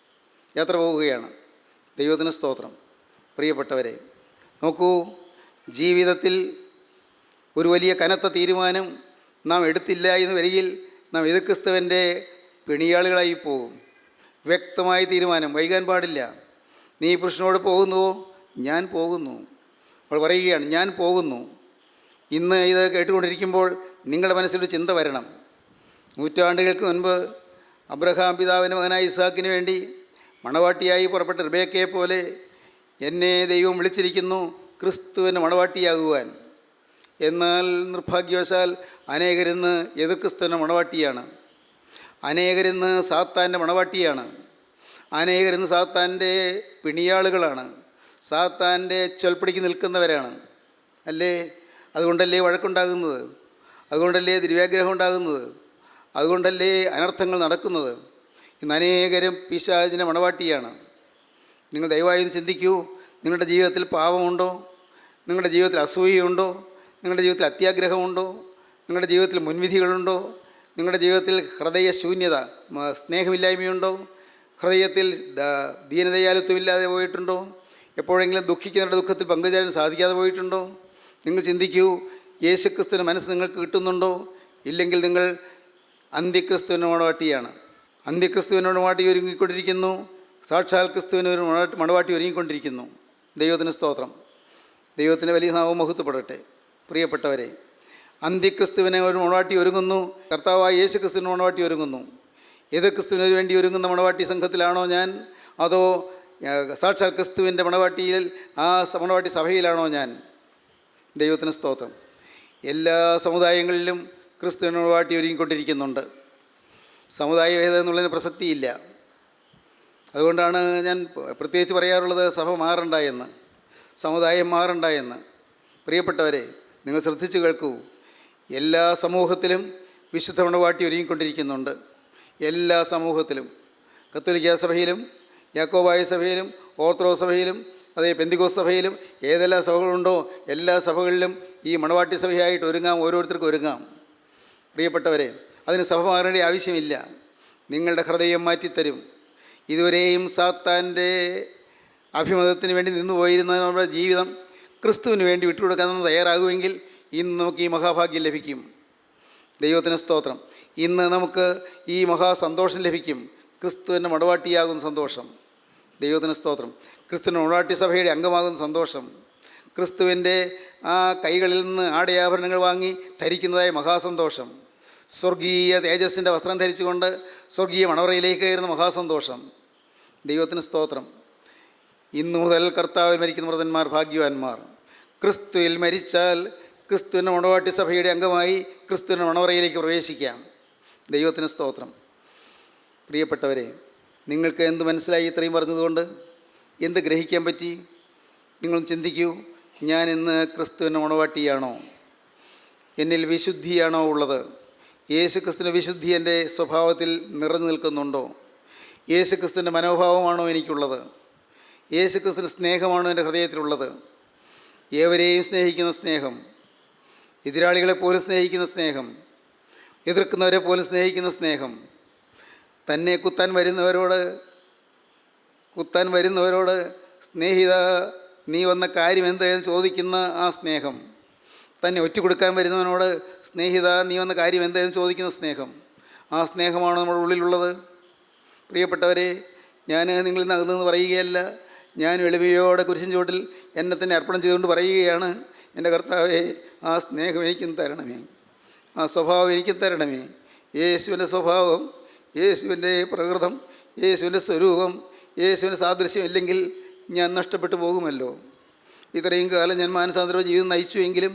യാത്ര പോവുകയാണ്. ദൈവത്തിന് സ്തോത്രം. പ്രിയപ്പെട്ടവരെ, നോക്കൂ, ജീവിതത്തിൽ ഒരു വലിയ കനത്ത തീരുമാനം നാം എടുത്തില്ല എന്ന് വരികിൽ നാം എതിർക്രിസ്തുവിൻ്റെ പിണിയാളുകളായി പോകും. വ്യക്തമായ തീരുമാനം, വൈകാൻ പാടില്ല. നീ പുരുഷനോട് പോകുന്നുവോ? ഞാൻ പോകുന്നു. അവൾ പറയുകയാണ്, ഞാൻ പോകുന്നു. ഇന്ന് ഇത് കേട്ടുകൊണ്ടിരിക്കുമ്പോൾ നിങ്ങളുടെ മനസ്സിലൊരു ചിന്ത വരണം. നൂറ്റാണ്ടുകൾക്ക് മുൻപ് അബ്രഹാം പിതാവിൻ്റെ മകനായ ഇസ്ഹാക്കിന് വേണ്ടി മണവാട്ടിയായി പുറപ്പെട്ട റിബേക്കയെ പോലെ എന്നെ ദൈവം വിളിച്ചിരിക്കുന്നു ക്രിസ്തുവിൻ്റെ മണവാട്ടിയാകുവാൻ. എന്നാൽ നിർഭാഗ്യവശാൽ അനേകരിന്ന് എതിർ ക്രിസ്തുവിൻ്റെ മണവാട്ടിയാണ്. അനേകരിന്ന് സാത്താൻ്റെ മണവാട്ടിയാണ്. അനേകരിന്ന് സാത്താൻ്റെ പിണിയാളുകളാണ്. സാത്താൻ്റെ ചൊൽപ്പടിക്ക് നിൽക്കുന്നവരാണ്. അല്ലേ? അതുകൊണ്ടല്ലേ വഴക്കുണ്ടാകുന്നത്, അതുകൊണ്ടല്ലേ ദുര്യാഗ്രഹം ഉണ്ടാകുന്നത്, അതുകൊണ്ടല്ലേ അനർത്ഥങ്ങൾ നടക്കുന്നത്. ഇന്ന് അനേകരും പിശാചിൻ്റെ മണവാട്ടിയാണ്. നിങ്ങൾ ദയവായി ചിന്തിക്കൂ. നിങ്ങളുടെ ജീവിതത്തിൽ പാപമുണ്ടോ? നിങ്ങളുടെ ജീവിതത്തിൽ അസൂയയുണ്ടോ? നിങ്ങളുടെ ജീവിതത്തിൽ അത്യാഗ്രഹമുണ്ടോ? നിങ്ങളുടെ ജീവിതത്തിൽ മുൻവിധികളുണ്ടോ? നിങ്ങളുടെ ജീവിതത്തിൽ ഹൃദയശൂന്യത, സ്നേഹമില്ലായ്മയുണ്ടോ? ഹൃദയത്തിൽ ദീനതയാലുത്വമില്ലാതെ പോയിട്ടുണ്ടോ? എപ്പോഴെങ്കിലും ദുഃഖിക്കുന്നവരുടെ ദുഃഖത്തിൽ പങ്കുചേരാൻ സാധിക്കാതെ പോയിട്ടുണ്ടോ? നിങ്ങൾ ചിന്തിക്കൂ. യേശുക്രിസ്തുവിൻ്റെ മനസ്സ് നിങ്ങൾക്ക് കിട്ടുന്നുണ്ടോ? ഇല്ലെങ്കിൽ നിങ്ങൾ അന്ത്യക്രിസ്തുവിൻ്റെ മണവാട്ടിയാണ്. അന്ത്യക്രിസ്തുവിനോട് മണവാട്ടി ഒരുങ്ങിക്കൊണ്ടിരിക്കുന്നു. സാക്ഷാൽ ക്രിസ്തുവിന് ഒരു മണവാട്ടി ഒരുങ്ങിക്കൊണ്ടിരിക്കുന്നു. ദൈവത്തിന് സ്തോത്രം. ദൈവത്തിൻ്റെ വലിയ നാമം മഹത്വപ്പെടട്ടെ. പ്രിയപ്പെട്ടവരെ, അന്ത്യക്രിസ്തുവിനെ ഒരു മണവാട്ടി ഒരുങ്ങുന്നു. കർത്താവായ യേശു ക്രിസ്തുവിന് മണവാട്ടി ഒരുങ്ങുന്നു. എതിർ ക്രിസ്തുവിന് വേണ്ടി ഒരുങ്ങുന്ന മണവാട്ടി സംഘത്തിലാണോ ഞാൻ? അതോ സാക്ഷാൽ ക്രിസ്തുവിൻ്റെ മണവാട്ടിയിൽ ആ മണവാട്ടി സഭയിലാണോ ഞാൻ? ദൈവത്തിന് സ്തോത്രം. എല്ലാ സമുദായങ്ങളിലും ക്രിസ്തുവിന് മണവാട്ടി ഒരുങ്ങിക്കൊണ്ടിരിക്കുന്നുണ്ട്. സമുദായം ഏതെന്നുള്ളതിന് പ്രസക്തിയില്ല. അതുകൊണ്ടാണ് ഞാൻ പ്രത്യേകിച്ച് പറയാറുള്ളത്, സഭ മാറണ്ട എന്ന്, സമുദായം മാറണ്ട എന്ന്. പ്രിയപ്പെട്ടവരെ, നിങ്ങൾ ശ്രദ്ധിച്ചു കേൾക്കൂ. എല്ലാ സമൂഹത്തിലും വിശുദ്ധ മണവാട്ടി ഒരുങ്ങിക്കൊണ്ടിരിക്കുന്നുണ്ട്. എല്ലാ സമൂഹത്തിലും, കത്തോലിക്ക സഭയിലും, യാക്കോബായ സഭയിലും, ഓർത്തഡോക്സ് സഭയിലും, അതേ പെന്തിക്കോസ്ത് സഭയിലും, ഏതെല്ലാം സഭകളുണ്ടോ എല്ലാ സഭകളിലും ഈ മണവാട്ടി സഭയായിട്ട് ഒരുങ്ങാം. ഓരോരുത്തർക്കും ഒരുങ്ങാം. പ്രിയപ്പെട്ടവരെ, അതിന് സഭ മാറേണ്ട ആവശ്യമില്ല. നിങ്ങളുടെ ഹൃദയം മാറ്റിത്തരും. ഇതുവരെയും സാത്താൻ്റെ അഭിമതത്തിന് വേണ്ടി നിന്നുപോയിരുന്ന നമ്മുടെ ജീവിതം ക്രിസ്തുവിന് വേണ്ടി വിട്ടുകൊടുക്കാൻ നമ്മൾ തയ്യാറാകുമെങ്കിൽ ഇന്ന് നമുക്ക് ഈ മഹാഭാഗ്യം ലഭിക്കും. ദൈവത്തിന് സ്തോത്രം. ഇന്ന് നമുക്ക് ഈ മഹാസന്തോഷം ലഭിക്കും. ക്രിസ്തുവിൻ്റെ മടവാട്ടിയാകുന്ന സന്തോഷം. ദൈവത്തിന് സ്തോത്രം. ക്രിസ്തുവിൻ്റെ മടവാട്ടി സഭയുടെ അംഗമാകുന്ന സന്തോഷം. ക്രിസ്തുവിൻ്റെ ആ കൈകളിൽ നിന്ന് ആടയാഭരണങ്ങൾ വാങ്ങി ധരിക്കുന്നതായ മഹാസന്തോഷം. സ്വർഗീയ തേജസ്സിൻ്റെ വസ്ത്രം ധരിച്ചുകൊണ്ട് സ്വർഗീയ മണവറയിലേക്ക് കയറുന്ന മഹാസന്തോഷം. ദൈവത്തിന് സ്തോത്രം. ഇന്നു മുതൽ കർത്താവിൽ മരിക്കുന്ന വ്രതന്മാർ ഭാഗ്യവാന്മാർ. ക്രിസ്തുവിൽ മരിച്ചാൽ ക്രിസ്തുവിൻ്റെ മണവാട്ടി സഭയുടെ അംഗമായി ക്രിസ്തുവിൻ്റെ മണവറയിലേക്ക് പ്രവേശിക്കാം. ദൈവത്തിന് സ്തോത്രം. പ്രിയപ്പെട്ടവരെ, നിങ്ങൾക്ക് എന്ത് മനസ്സിലായി ഇത്രയും പറഞ്ഞതുകൊണ്ട്? എന്ത് ഗ്രഹിക്കാൻ പറ്റി? നിങ്ങൾ ചിന്തിക്കൂ. ഞാൻ ഇന്ന് ക്രിസ്തുവിൻ്റെ മണവാട്ടിയാണോ? എന്നിൽ വിശുദ്ധിയാണോ ഉള്ളത്? യേശു ക്രിസ്തുവിൻ്റെ വിശുദ്ധി എൻ്റെ സ്വഭാവത്തിൽ നിറഞ്ഞു നിൽക്കുന്നുണ്ടോ? യേശു ക്രിസ്തുവിൻ്റെ മനോഭാവമാണോ എനിക്കുള്ളത്? യേശു ക്രിസ്തുവിൻ്റെ സ്നേഹമാണോ എൻ്റെ ഹൃദയത്തിലുള്ളത്? ഏവരെയും സ്നേഹിക്കുന്ന സ്നേഹം, എതിരാളികളെ പോലും സ്നേഹിക്കുന്ന സ്നേഹം, എതിർക്കുന്നവരെ പോലും സ്നേഹിക്കുന്ന സ്നേഹം, തന്നെ കുത്താൻ വരുന്നവരോട് സ്നേഹിത നീ വന്ന കാര്യം എന്തായെന്ന് ചോദിക്കുന്ന ആ സ്നേഹം, തന്നെ ഒറ്റുകൊടുക്കാൻ വരുന്നവനോട് സ്നേഹിത നീ വന്ന കാര്യം എന്തായെന്ന് ചോദിക്കുന്ന സ്നേഹം, ആ സ്നേഹമാണോ നമ്മുടെ ഉള്ളിലുള്ളത്? പ്രിയപ്പെട്ടവരെ, ഞാൻ നിങ്ങളിൽ നിന്ന് അകന്നെന്ന് പറയുകയല്ല. ഞാൻ എളിമയോടെ കുരിശിൻ ചുവട്ടിൽ എന്നെ തന്നെ അർപ്പണം ചെയ്തുകൊണ്ട് പറയുകയാണ്, എൻ്റെ കർത്താവേ, ആ സ്നേഹം എനിക്കും തരണമേ, ആ സ്വഭാവം എനിക്കും തരണമേ. യേശുവിൻ്റെ സ്വഭാവം, യേശുവിൻ്റെ പ്രകൃതം, യേശുവിൻ്റെ സ്വരൂപം, യേശുവിൻ്റെ സാദൃശ്യം ഇല്ലെങ്കിൽ ഞാൻ നഷ്ടപ്പെട്ടു പോകുമല്ലോ. ഇത്രയും കാലം ഞാൻ മാനസാന്തരവും ജീവിതം നയിച്ചുവെങ്കിലും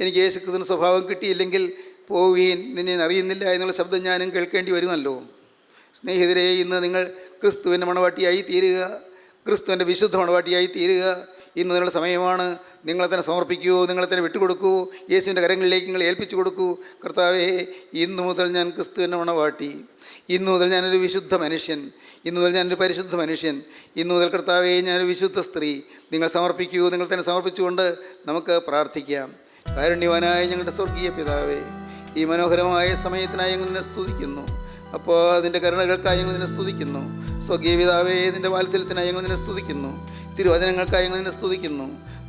എനിക്ക് യേശു ക്രിസ്തുവിൻ്റെ സ്വഭാവം കിട്ടിയില്ലെങ്കിൽ പോവുകയും നിന്നെ അറിയുന്നില്ല എന്നുള്ള ശബ്ദം ഞാനും കേൾക്കേണ്ടി വരുമല്ലോ. സ്നേഹിതരെ, ഇന്ന് നിങ്ങൾ ക്രിസ്തുവിൻ്റെ മണവാട്ടിയായി തീരുക, ക്രിസ്തുവിൻ്റെ വിശുദ്ധ മണവാട്ടിയായി തീരുക. ഇന്ന് നിങ്ങളുടെ സമയമാണ്. നിങ്ങളെ തന്നെ സമർപ്പിക്കൂ, നിങ്ങളെ തന്നെ വിട്ടുകൊടുക്കൂ, യേശുവിൻ്റെ കരങ്ങളിലേക്ക് നിങ്ങൾ ഏൽപ്പിച്ചു കൊടുക്കൂ. കർത്താവേ, ഇന്നു മുതൽ ഞാൻ ക്രിസ്തുവിൻ്റെ മണവാട്ടി, ഇന്നു മുതൽ ഞാനൊരു വിശുദ്ധ മനുഷ്യൻ, ഇന്നു മുതൽ ഞാനൊരു പരിശുദ്ധ മനുഷ്യൻ, ഇന്നു മുതൽ കർത്താവേ ഞാനൊരു വിശുദ്ധ സ്ത്രീ. നിങ്ങൾ സമർപ്പിക്കൂ. നിങ്ങൾ തന്നെ സമർപ്പിച്ചുകൊണ്ട് നമുക്ക് പ്രാർത്ഥിക്കാം. കാരുണ്യവാനായ ഞങ്ങളുടെ സ്വർഗീയ പിതാവേ, ഈ മനോഹരമായ സമയത്തിനായി ഞങ്ങൾ നിന്നെ സ്തുതിക്കുന്നു. അപ്പോൾ അതിൻ്റെ കരുണകൾക്കായി ഞങ്ങൾ നിന്നെ സ്തുതിക്കുന്നു. സ്വർഗീയ പിതാവേ, നിൻ്റെ വാത്സല്യത്തിനായി ഞങ്ങൾ നിന്നെ സ്തുതിക്കുന്നു. തിരുവചനങ്ങൾക്കായി ഞങ്ങൾ നിന്നെ സ്തുതിക്കുന്നു.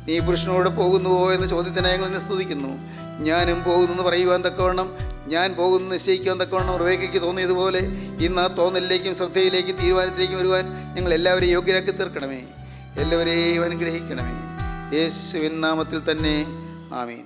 നീ പുരുഷനോട് പോകുന്നുവോ എന്ന ചോദ്യത്തിനായി ഞങ്ങൾ നിന്നെ സ്തുതിക്കുന്നു. ഞാനും പോകുന്നു പറയുവാൻ തക്കവണ്ണം, ഞാൻ പോകുന്നു നിശ്ചയിക്കുവാൻ തക്കവണ്ണം റിബേക്കയ്ക്ക് തോന്നിയതുപോലെ ഇന്ന് ആ തോന്നലിലേക്കും ശ്രദ്ധയിലേക്കും തീരുമാനത്തിലേക്കും വരുവാൻ ഞങ്ങൾ എല്ലാവരെയും യോഗ്യരാക്കി തീർക്കണമേ. എല്ലാവരെയും അനുഗ്രഹിക്കണമേ. യേശുവിൻ നാമത്തിൽ തന്നെ ആമീൻ.